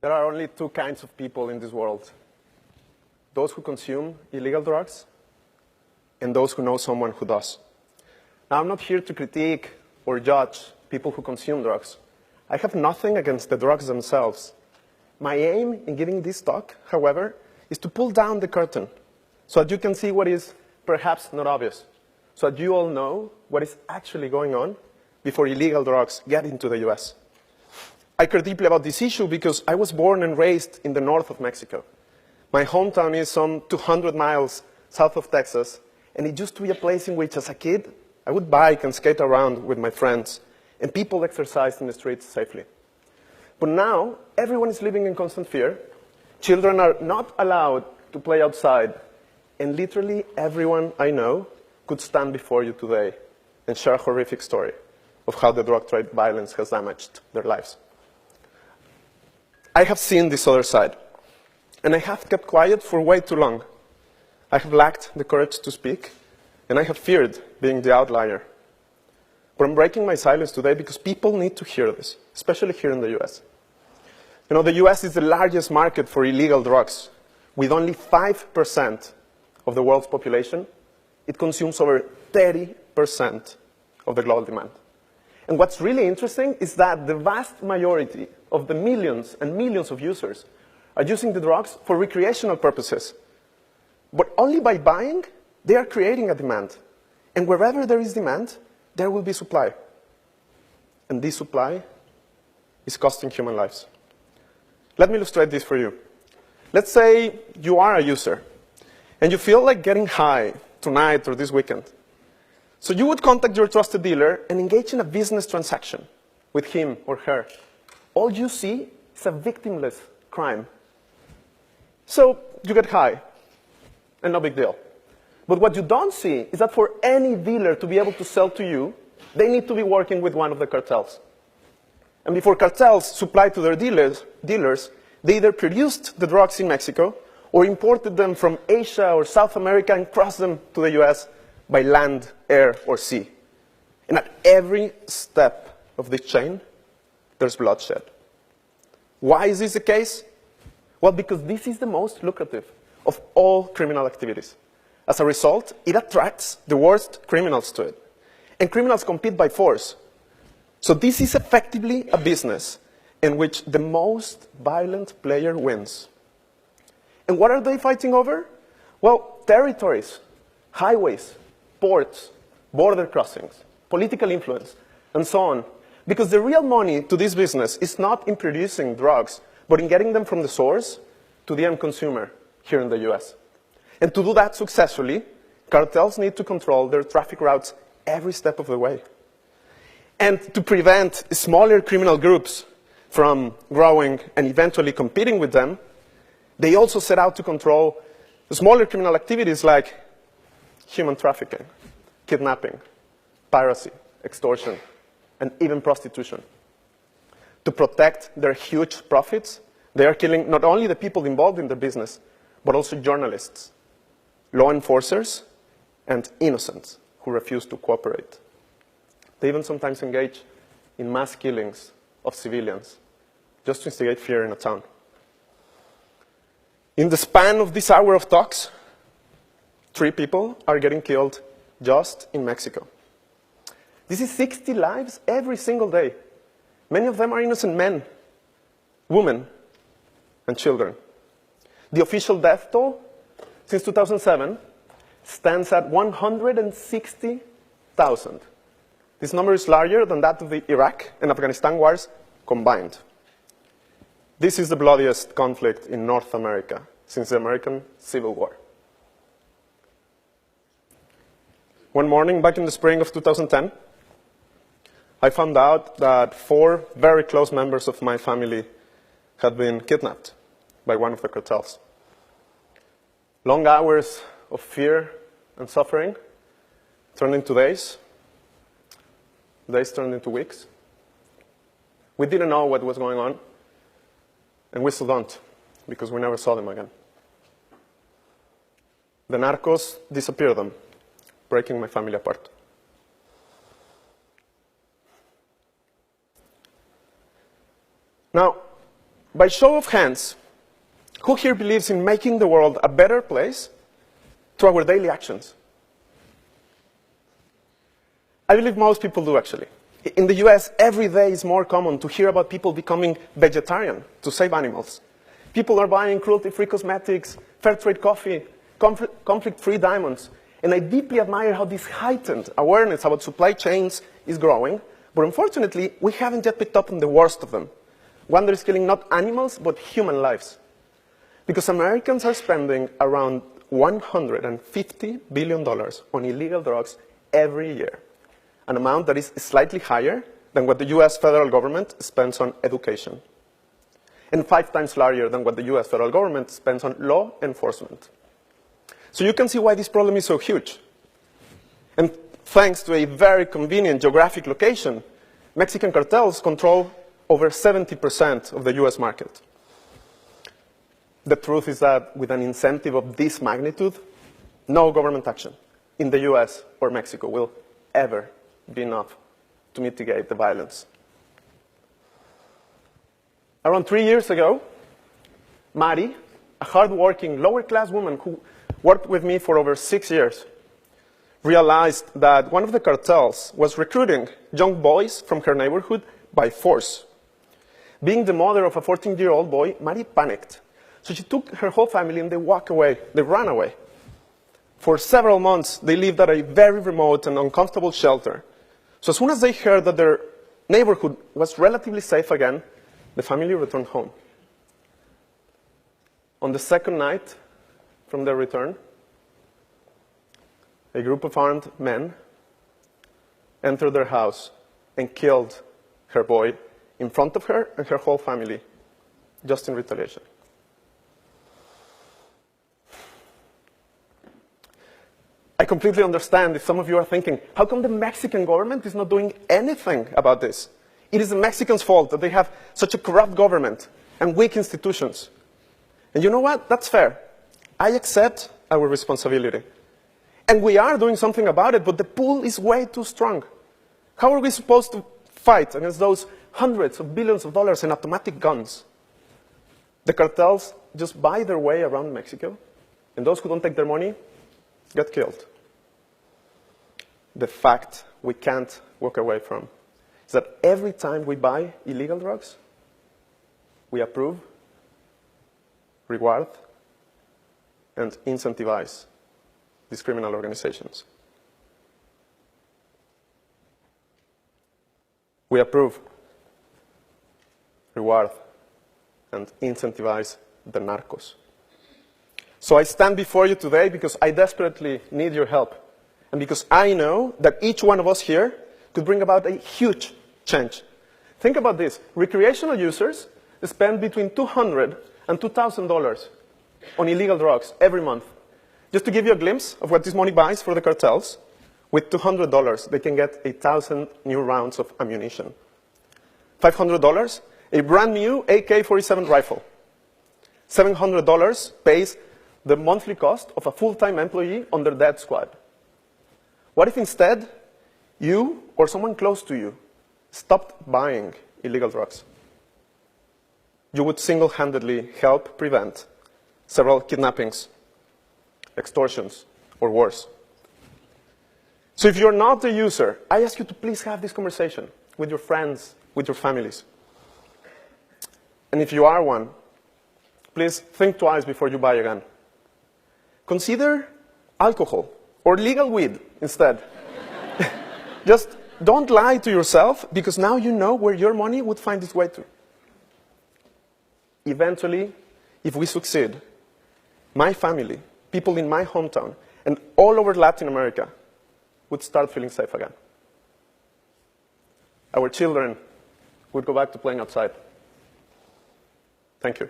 There are only two kinds of people in this world. Those who consume illegal drugs and those who know someone who does. Now, I'm not here to critique or judge people who consume drugs. I have nothing against the drugs themselves. My aim in giving this talk, however, is to pull down the curtain so that you can see what is perhaps not obvious, so that you all know what is actually going on before illegal drugs get into the US. I care deeply about this issue because I was born and raised in the north of Mexico. My hometown is some 200 miles south of Texas, and it used to be a place in which, as a kid, I would bike and skate around with my friends, and people exercised in the streets safely. But now, everyone is living in constant fear. Children are not allowed to play outside, and literally everyone I know could stand before you today and share a horrific story of how the drug trade violence has damaged their lives. I have seen this other side, and I have kept quiet for way too long. I have lacked the courage to speak, and I have feared being the outlier. But I'm breaking my silence today because people need to hear this, especially here in the US. You know, the US is the largest market for illegal drugs. With only 5% of the world's population, it consumes over 30% of the global demand. And what's really interesting is that the vast majority of the millions and millions of users are using the drugs for recreational purposes. But only by buying, they are creating a demand. And wherever there is demand, there will be supply. And this supply is costing human lives. Let me illustrate this for you. Let's say you are a user, and you feel like getting high tonight or this weekend. So you would contact your trusted dealer and engage in a business transaction with him or her. All you see is a victimless crime. So you get high, and no big deal. But what you don't see is that for any dealer to be able to sell to you, they need to be working with one of the cartels. And before cartels supply to their dealers, they either produced the drugs in Mexico or imported them from Asia or South America and crossed them to the US by land, air, or sea. And at every step of this chain, there's bloodshed. Why is this the case? Well, because this is the most lucrative of all criminal activities. As a result, it attracts the worst criminals to it. And criminals compete by force. So this is effectively a business in which the most violent player wins. And what are they fighting over? Well, territories, highways, ports, border crossings, political influence, and so on. Because the real money to this business is not in producing drugs, but in getting them from the source to the end consumer here in the US. And to do that successfully, cartels need to control their traffic routes every step of the way. And to prevent smaller criminal groups from growing and eventually competing with them, they also set out to control the smaller criminal activities like human trafficking, kidnapping, piracy, extortion, and even prostitution. To protect their huge profits, they are killing not only the people involved in the business, but also journalists, law enforcers, and innocents who refuse to cooperate. They even sometimes engage in mass killings of civilians just to instigate fear in a town. In the span of this hour of talks, 3 people are getting killed just in Mexico. This is 60 lives every single day. Many of them are innocent men, women, and children. The official death toll since 2007 stands at 160,000. This number is larger than that of the Iraq and Afghanistan wars combined. This is the bloodiest conflict in North America since the American Civil War. One morning back in the spring of 2010, I found out that 4 very close members of my family had been kidnapped by one of the cartels. Long hours of fear and suffering turned into days. Days turned into weeks. We didn't know what was going on, and we still don't, because we never saw them again. The narcos disappeared them, breaking my family apart. Now, by show of hands, who here believes in making the world a better place through our daily actions? I believe most people do, actually. In the US, every day is more common to hear about people becoming vegetarian to save animals. People are buying cruelty-free cosmetics, fair trade coffee, conflict-free diamonds. And I deeply admire how this heightened awareness about supply chains is growing. But unfortunately, we haven't yet picked up on the worst of them. One that is killing not animals, but human lives. Because Americans are spending around $150 billion on illegal drugs every year. An amount that is slightly higher than what the US federal government spends on education. And 5 times larger than what the US federal government spends on law enforcement. So you can see why this problem is so huge. And thanks to a very convenient geographic location, Mexican cartels control over 70% of the US market. The truth is that with an incentive of this magnitude, no government action in the US or Mexico will ever be enough to mitigate the violence. Around 3 years ago, Mari, a hardworking, lower-class woman who worked with me for over 6 years, realized that one of the cartels was recruiting young boys from her neighborhood by force. Being the mother of a 14-year-old boy, Mari panicked. So she took her whole family and they walked away. They ran away. For several months, they lived at a very remote and uncomfortable shelter. So as soon as they heard that their neighborhood was relatively safe again, the family returned home. On the second night from their return, a group of armed men entered their house and killed her boy in front of her and her whole family, just in retaliation. I completely understand if some of you are thinking, how come the Mexican government is not doing anything about this? It is the Mexicans' fault that they have such a corrupt government and weak institutions. And you know what? That's fair. I accept our responsibility. And we are doing something about it, but the pull is way too strong. How are we supposed to fight against those hundreds of billions of dollars in automatic guns? The cartels just buy their way around Mexico, and those who don't take their money get killed. The fact we can't walk away from is that every time we buy illegal drugs, we approve, reward, and incentivize these criminal organizations. We approve, reward, and incentivize the narcos. So I stand before you today because I desperately need your help. And because I know that each one of us here could bring about a huge change. Think about this. Recreational users spend between $200 and $2,000 on illegal drugs every month. Just to give you a glimpse of what this money buys for the cartels, with $200, they can get 1,000 new rounds of ammunition. $500, a brand new AK-47 rifle. $700 pays the monthly cost of a full-time employee on their death squad. What if instead, you or someone close to you stopped buying illegal drugs? You would single-handedly help prevent several kidnappings, extortions, or worse. So if you're not a user, I ask you to please have this conversation with your friends, with your families. And if you are one, please think twice before you buy again. Consider alcohol or legal weed instead. Just don't lie to yourself, because now you know where your money would find its way to. Eventually, if we succeed, my family, people in my hometown, and all over Latin America would start feeling safe again. Our children would go back to playing outside. Thank you.